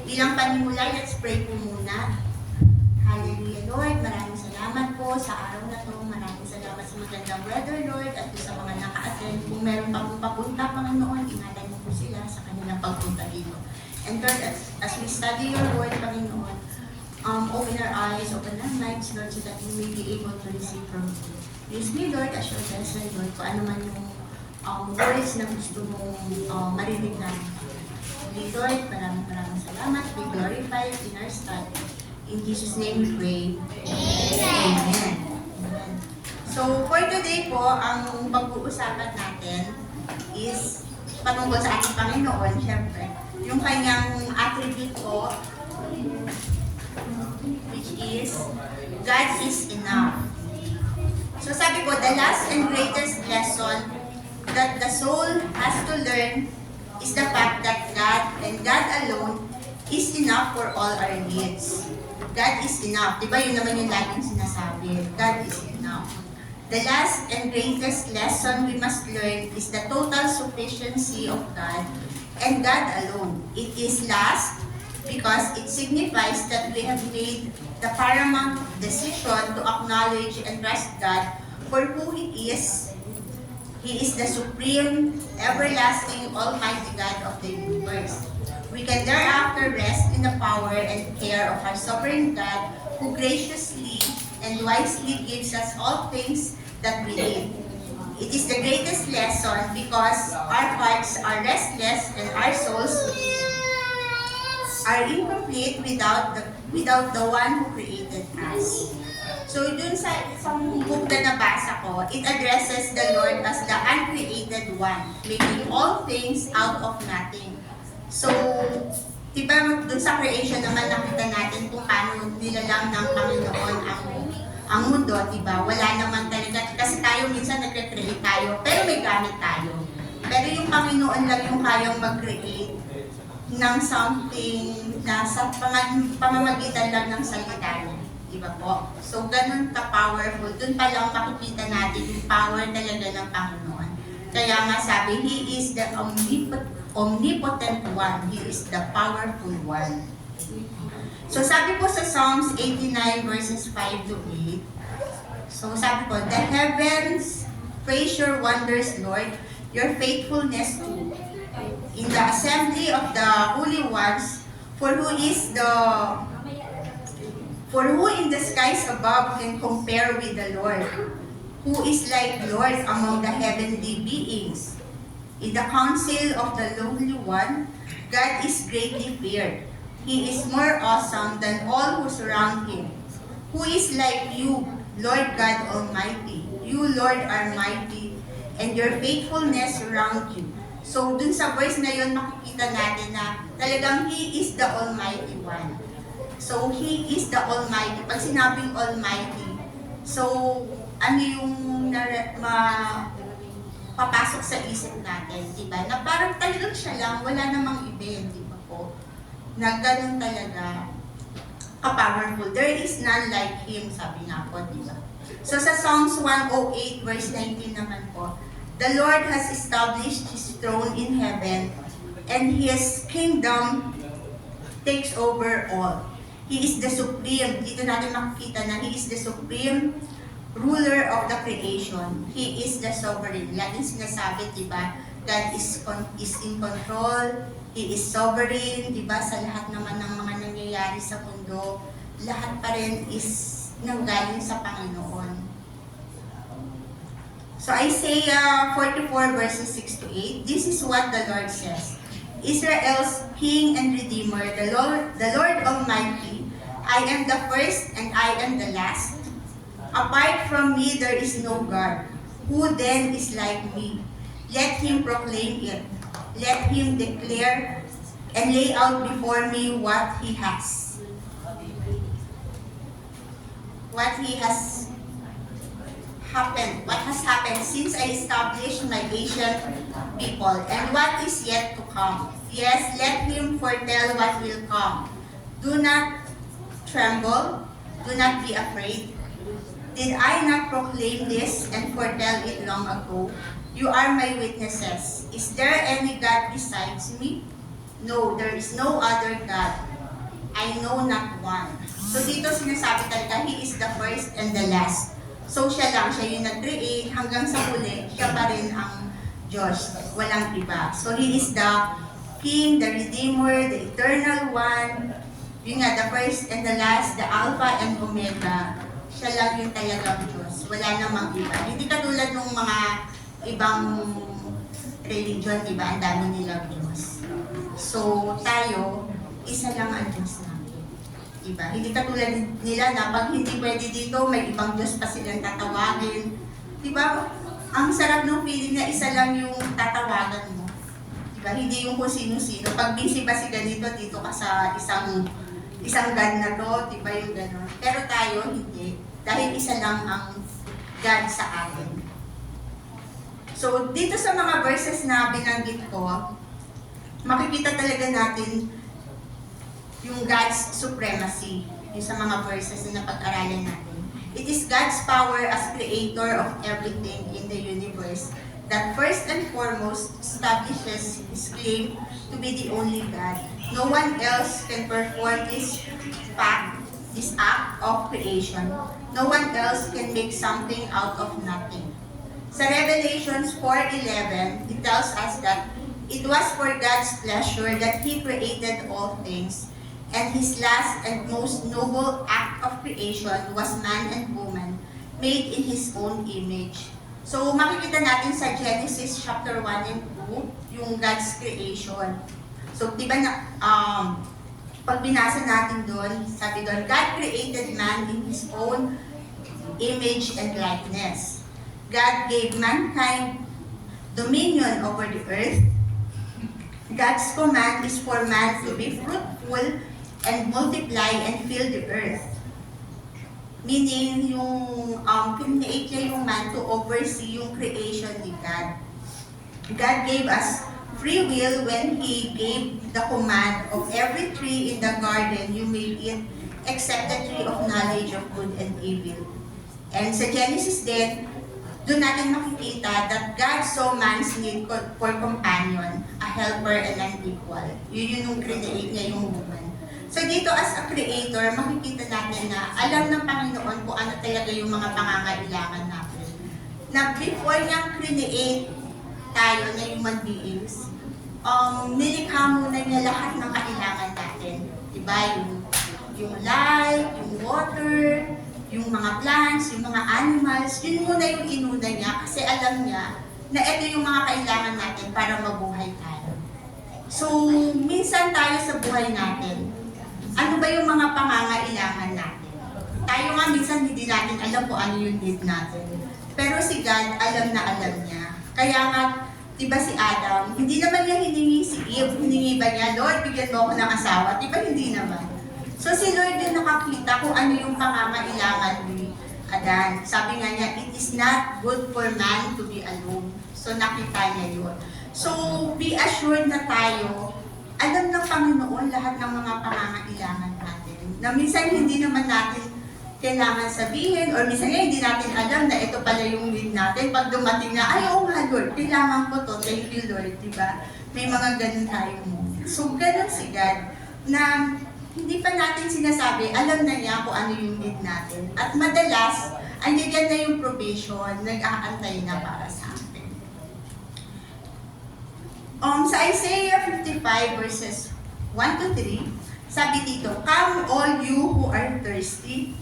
bilang panimula, let's pray po muna. Hallelujah, Lord. Maraming salamat po sa araw na to. Maraming salamat sa magandang weather, Lord, at sa mga naka-attend. Kung meron pa pong papunta, Panginoon, ingatan mo po sila sa kanilang pagpunta dito. And Lord, as we study your word, Panginoon, open our eyes, open our minds, Lord, so that we may be able to receive from you. Use me, Lord, as your vessel, Lord, kung ano man yung words na gusto mong marinig namin. Lord, maraming salamat. We glorify in our study. In Jesus' name we pray. Amen. Amen. So, for today po, ang pag-uusapan natin is patungkol sa ating Panginoon, syempre. Yung kanyang attribute po, which is, God is enough. So, sabi ko, the last and greatest lesson that the soul has to learn is the fact that God and God alone is enough for all our needs. God is enough. Diba yun naman yung laging sinasabi? God is enough. The last and greatest lesson we must learn is the total sufficiency of God and God alone. It is last because it signifies that we have made the paramount decision to acknowledge and trust God for who He is. He is the supreme, everlasting, almighty God of the universe. We can thereafter rest in the power and care of our sovereign God, who graciously and wisely gives us all things that we need. It is the greatest lesson because our hearts are restless and our souls are incomplete without the one who created us. So dun sa isang book na nabasa ko, it addresses the Lord as the uncreated one, making all things out of nothing. So, diba dun sa creation naman nakita natin kung paano nilalang ng Panginoon ang mundo, diba? Wala naman talaga, kasi tayo minsan nagre-create tayo, pero may gamit tayo. Pero yung Panginoon lang yung kayang mag-create ng something na sa pamamagitan lang ng salita niya. Diba po? So, ganun ka-powerful. Dun pa lang makikita natin yung power talaga ng Panginoon. Kaya nga sabi, He is the omnipotent one. He is the powerful one. So, sabi po sa Psalms 89 verses 5 to 8, so sabi po, the heavens praise your wonders, Lord, your faithfulness too. In the assembly of the holy ones, for who in the skies above can compare with the Lord? Who is like Lord among the heavenly beings? In the council of the lowly one, God is greatly feared. He is more awesome than all who surround Him. Who is like you, Lord God Almighty? You, Lord, are mighty, and your faithfulness surround you. So, dun sa verse na yun, makikita natin na talagang He is the Almighty One. So, He is the Almighty. Pag sinabing Almighty, so, ano yung papasok sa isip natin, diba? Na parang talagang siya lang, wala namang iba, diba po? Na ganun talaga ka-powerful. There is none like Him, sabi nga po, diba? So, sa Psalms 108 verse 19 naman po, the Lord has established His throne in heaven, and His kingdom takes over all. He is the supreme. Dito natin makikita na He is the supreme ruler of the creation. He is the sovereign. Laging sinasabi, diba? God is in control. He is sovereign, diba? Sa lahat naman ng mga nangyayari sa mundo, lahat pa rin is nanggaling sa Panginoon. So Isaiah 44 verses 6 to 8, this is what the Lord says. Israel's King and Redeemer, the Lord Almighty, I am the first and I am the last. Apart from me, there is no God. Who then is like me? Let him proclaim it. Let him declare and lay out before me what he has. What has happened since I established my ancient people, and what is yet to come. Yes, let him foretell what will come. Do not tremble, do not be afraid. Did I not proclaim this and foretell it long ago? You are my witnesses. Is there any God besides me? No, there is no other God. I know not one. So dito sinasabi talaga, He is the first and the last. So siya lang, siya yung nag-create, hanggang sa huli, siya pa rin ang Diyos. Walang iba. So He is the King, the Redeemer, the Eternal One. Yun nga, the first and the last, the Alpha and Omega. Siya lang yung talagang Diyos. Wala namang iba. Hindi katulad ng mga ibang religion, diba? Ang dami nilang Diyos. So, tayo, isa lang ang Diyos namin. Diba? Hindi katulad nila na pag hindi pwede dito, may ibang Diyos pa silang tatawagin. Diba? Ang sarap ng feeling na isa lang yung tatawagan mo. Diba? Hindi yung kung sino-sino. Pag busy ba si ganito, dito ka sa isang God na to, diba yung gano'n. Pero tayo, hindi. Dahil isa lang ang God sa atin. So, dito sa mga verses na binanggit ko, makikita talaga natin yung God's supremacy, yung sa mga verses na napag-aralan natin. It is God's power as creator of everything in the universe that first and foremost establishes His claim to be the only God. No one else can perform this act of creation. No one else can make something out of nothing. Sa Revelations 4:11, it tells us that it was for God's pleasure that He created all things, and His last and most noble act of creation was man and woman, made in His own image. So makikita natin sa Genesis chapter 1 and 2, yung God's creation. So diba na, pag binasa natin doon, sabi doon, God created man in His own image and likeness. God gave mankind dominion over the earth. God's command is for man to be fruitful and multiply and fill the earth. Meaning, yung create niya yung man to oversee yung creation ni God. God gave us free will when He gave the command of every tree in the garden you may eat except the tree of knowledge of good and evil. And sa Genesis din, doon natin makikita that God saw man's need for companion, a helper, and an equal. Yun yung create niya yung woman. So dito as a creator, makikita natin na alam ng Panginoon kung ano talaga yung mga pangangailangan natin. Na before niyang create tayo na human beings, nilikha muna niya lahat ng kailangan natin. Diba? Yung light, yung water, yung mga plants, yung mga animals, yun muna yung inuna niya kasi alam niya na ito yung mga kailangan natin para mabuhay tayo. So, minsan tayo sa buhay natin, ano ba yung mga pangangailangan natin? Tayo nga minsan hindi natin alam kung ano yung need natin. Pero si God, alam na alam niya. Kaya nga, diba si Adam, hindi naman niya hiningi si Eve, hiningi ba niya, Lord, bigyan mo ako ng asawa? Diba hindi naman? So si Lord yung nakakita kung ano yung pangangailangan ni Adan. Sabi nga niya, it is not good for man to be alone. So nakita niya yun. So be assured na tayo, alam ng Panginoon lahat ng mga pangangailangan natin. Na minsan hindi naman natin kailangan sabihin or minsan hindi natin alam na ito pala yung need natin. Pag dumating na, ay oo nga Lord, kailangan ko to. Thank you Lord, diba? May mga ganun tayong moment. So ganun si God na hindi pa natin sinasabi, alam na niya kung ano yung need natin. At madalas, andiyan na yung provision, nag-aantay na para sa atin. Sa Isaiah 55 verses 1 to 3, sabi dito, come all you who are thirsty,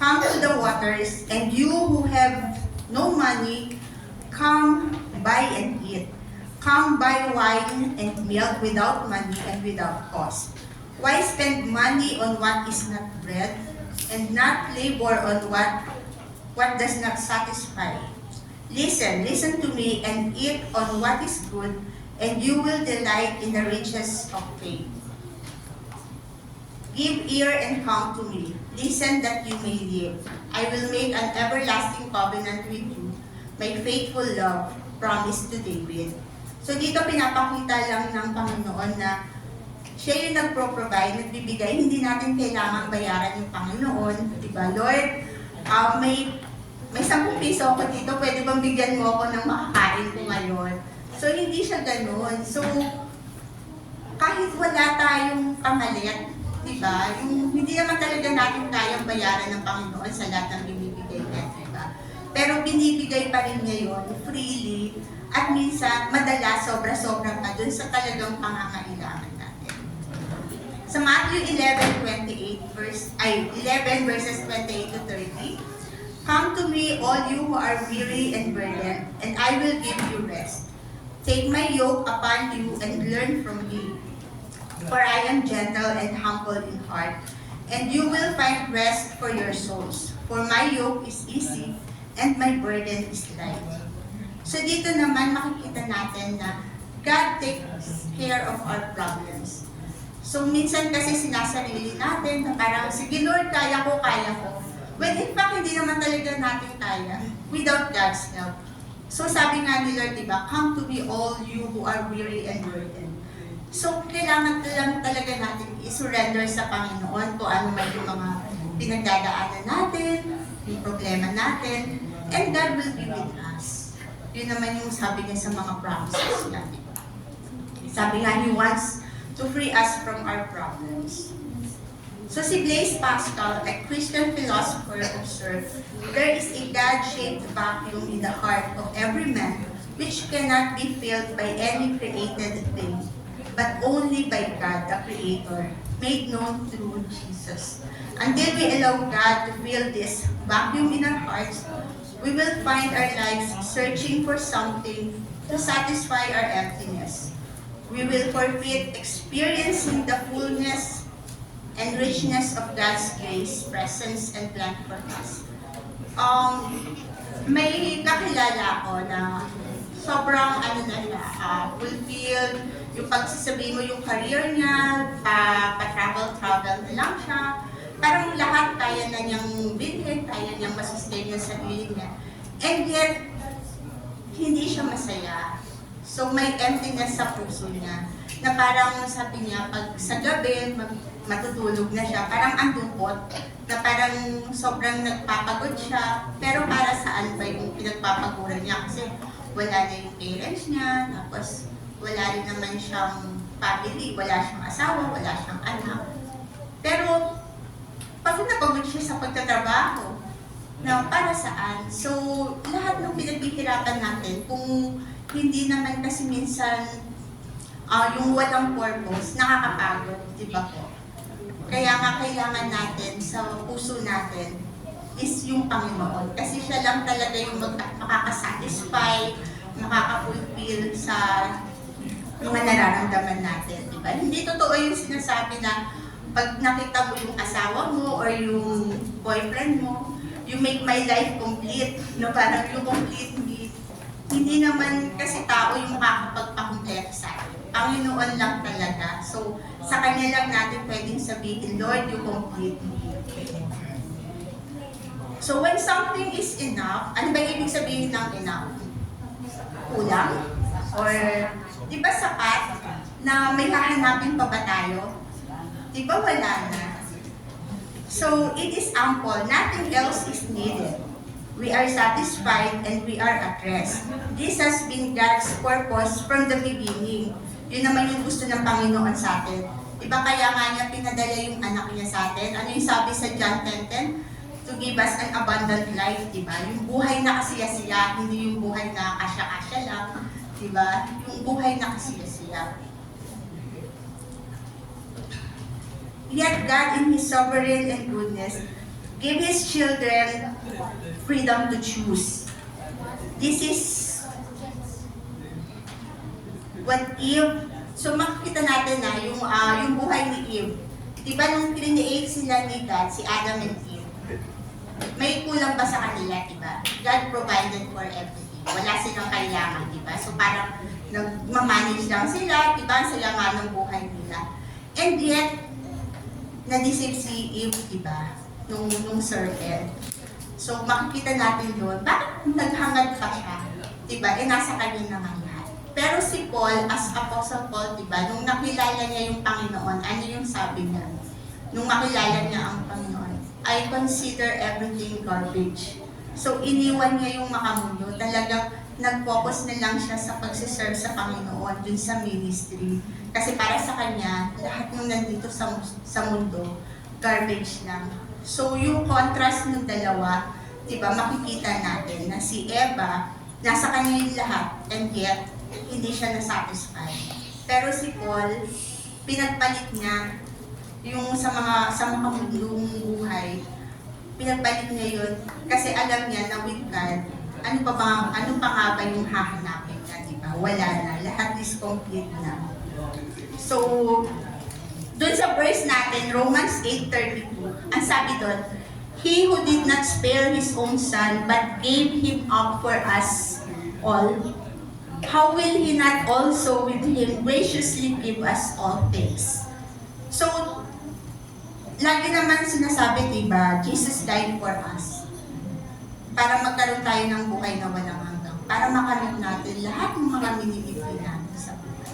come to the waters, and you who have no money, come buy and eat. Come buy wine and milk without money and without cost. Why spend money on what is not bread, and not labor on what does not satisfy? Listen to me, and eat on what is good, and you will delight in the riches of faith. Give ear and come to me. Listen that you may live. I will make an everlasting covenant with you, my faithful love promised to David. So dito pinapakita lang ng Panginoon na siya yung nagpro-provide, nagbibigay, hindi natin kailangang bayaran yung Panginoon. Diba, Lord, may 10 piso ako dito, pwede bang bigyan mo ako ng makakain ko ngayon? So, hindi siya ganun. So, kahit wala tayong pamalit, di ba? Yung hindi naman talaga natin kayang bayaran ng Panginoon sa lahat ng binibigay niya, di ba? Pero binibigay pa rin niya yun freely at minsan madalas sobra-sobra pa dun sa talagang pangangailangan natin. Sa Matthew 11 verses 28 to 30, "Come to me, all you who are weary and burdened, and I will give you rest. Take my yoke upon you and learn from me. For I am gentle and humble in heart, and you will find rest for your souls. For my yoke is easy, and my burden is light." So dito naman makikita natin na God takes care of our problems. So minsan kasi sinasarili natin na parang, sige Lord, kaya ko. When in fact, hindi naman talaga natin kaya without God's help. So sabi nga ni Lord, diba, "Come to me all you who are weary and burdened." So kailangan lang talaga natin i-surrender sa Panginoon kung ano man yung mga pinagdadaanan natin, yung problema natin, and God will be with us. Yun naman yung sabi niya sa mga promises niya, diba? Sabi nga, He wants to free us from our problems. So si Blaise Pascal, a Christian philosopher, observed, "There is a God-shaped vacuum in the heart of every man which cannot be filled by any created thing, but only by God, the Creator, made known through Jesus. Until we allow God to fill this vacuum in our hearts, we will find our lives searching for something to satisfy our emptiness. We will forfeit experiencing the fullness and richness of God's grace, presence, and plan for us." May kakilala ko na sobrang fulfilled, yung pagsasabihin mo yung career niya, pa-travel na lang siya. Parang lahat kaya na niyang bilhin, kaya niyang masustain yung sarili niya. And yet, hindi siya masaya. So may emptiness sa puso niya. Na parang sabi niya, pag sa gabi, matutulog na siya, parang ang lungkot, na parang sobrang nagpapagod siya, pero para saan ba yung pinagpapaguran niya? Kasi wala na yung parents niya, tapos wala rin naman siyang family, wala siyang asawa, wala siyang anak. Pero pagod na pagod siya sa pagtatrabaho, na para saan? So lahat ng pinaghihirapan natin, kung hindi naman kasi minsan yung walang purpose, nakakapagod, di ba po? Kaya nga kailangan natin sa puso natin is yung Panginoon. Kasi siya lang talaga yung makakasatisfy, makakafulfill sa mga nararamdaman natin. Diba? Hindi totoo yung sinasabi na pag nakita mo yung asawa mo or yung boyfriend mo, you make my life complete. No, parang you complete me. Hindi naman kasi tao yung makakapagpakumpleto sa atin. Panginoon lang talaga. So, sa Kanya lang natin pwedeng sabihin, "Lord, you complete me." So, when something is enough, ano ba ibig sabihin ng enough? Kulang? Or, di ba sapat na may hahanapin pa ba tayo? Di ba wala na? So, it is ample. Nothing else is needed. We are satisfied and we are at rest. This has been God's purpose from the beginning. Yun naman yung gusto ng Panginoon sa atin. Diba kaya nga niya pinadala yung anak niya sa atin? Ano yung sabi sa John 10:10? To give us an abundant life, diba? Yung buhay na kasiya-siya, hindi yung buhay na kasya-kasya lang. Diba? Yung buhay na kasiya-siya. Yet God in His sovereign and goodness gave His children freedom to choose. This is what Eve, so makikita natin na yung buhay ni Eve. Diba nung create sila ni God, si Adam and Eve, may kulang ba sa kanila, diba? God provided for everything. Wala silang kailangan, diba? So parang nagmamanage lang sila, diba? Sila nga ng buhay nila. And yet, na-deceive si Eve, diba? Nung serpent. So makikita natin doon, bakit naghangad pa siya? Diba? Nasa kanya naman lahat. Pero si Paul, as Apostle Paul, diba? Nung nakilala niya yung Panginoon, ano yung sabi niya? Nung makilala niya ang Panginoon, "I consider everything garbage." So iniwan niya yung makamundo. Talagang nag-focus na lang siya sa pagsiserve sa Panginoon dun sa ministry. Kasi para sa kanya, lahat ng nandito sa mundo, garbage lang. So yung contrast ng dalawa, diba, makikita natin na si Eva, nasa kanya yung lahat, and yet, hindi siya nasatisfy. Pero si Paul, pinagpalit niya yung sa mga mundong buhay, pinagpalit niya yun kasi alam niya na with God, ano pa nga ba yung hahanapin niya, di ba? Wala na, lahat is complete na. So, doon sa verse natin, Romans 8:32, ang sabi doon, He who did not spare His own Son, but gave Him up for us all, how will He not also with Him graciously give us all things? So, lagi naman sinasabi, diba, Jesus died for us. Para magkaroon tayo ng buhay na walang hanggang. Para makamit natin lahat ng mga minibigay natin sa buhay.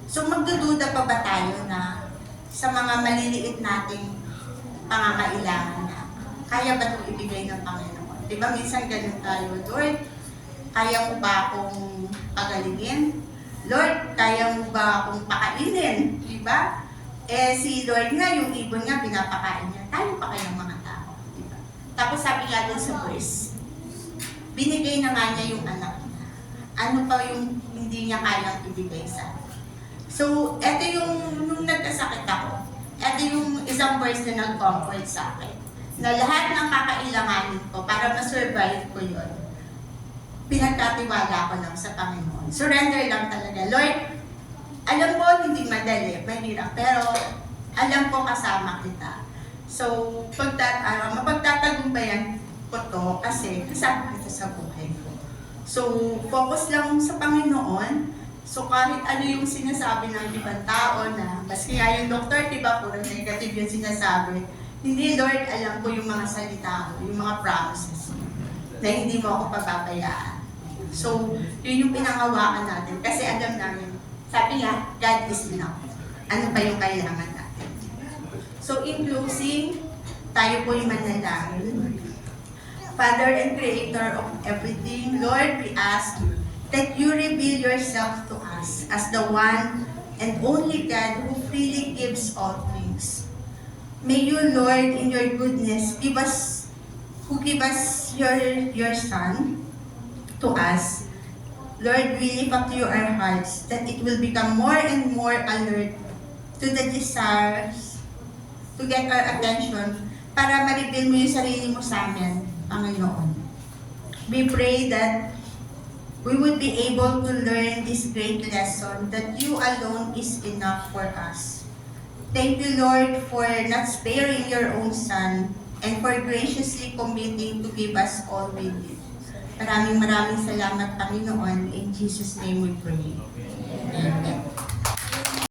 So, magdududa pa ba tayo na sa mga maliliit nating pangangailangan na kaya ba itong ibigay ng Panginoon? Diba, minsan ganun tayo, Lord, kaya mo ba akong pagalingin? Lord, kaya mo ba akong pakainin? Diba? Eh, si Lord nga, yung ibon nga, pinapakain niya. Tayo pa kayang mga tao. Diba? Tapos sabi nga dun sa verse, binigay na nga niya yung anak niya. Ano pa yung hindi niya kayang ibigay sa akin? So, eto yung, nung nagkasakit ako, eto yung isang verse na nag-comfort sa akin. Na lahat ng kakailanganin ko para ma-survive ko yun, pinagkatiwala ko lang sa Panginoon. Surrender lang talaga. Lord, alam ko hindi madali, mahirap, pero alam ko kasama kita. So, mapagtatagumpayan ko to kasi kasama kita sa buhay ko. So, focus lang sa Panginoon. So, kahit ano yung sinasabi ng ibang tao na, maski nga yung doktor, diba, puro negative yung sinasabi. Hindi, Lord, alam ko yung mga salita mo, yung mga promises mo, na hindi mo ako pababayaan. So, yun yung pinangawakan natin. Kasi alam namin, sabi nga, God is enough. Ano pa yung kailangan natin? So, in closing, tayo po yung manalangin. Father and Creator of everything, Lord, we ask that you reveal yourself to us as the one and only God who freely gives all things. May you, Lord, in your goodness, give us your Son to us. Lord, we lift up to you our hearts that it will become more and more alert to the desires to get our attention para ma-reveal mo yung sarili mo sa amin, Panginoon. We pray that we would be able to learn this great lesson that you alone is enough for us. Thank you, Lord, for not sparing your own Son and for graciously committing to give us all we need. Maraming salamat, Panginoon. In Jesus' name we pray. Amen.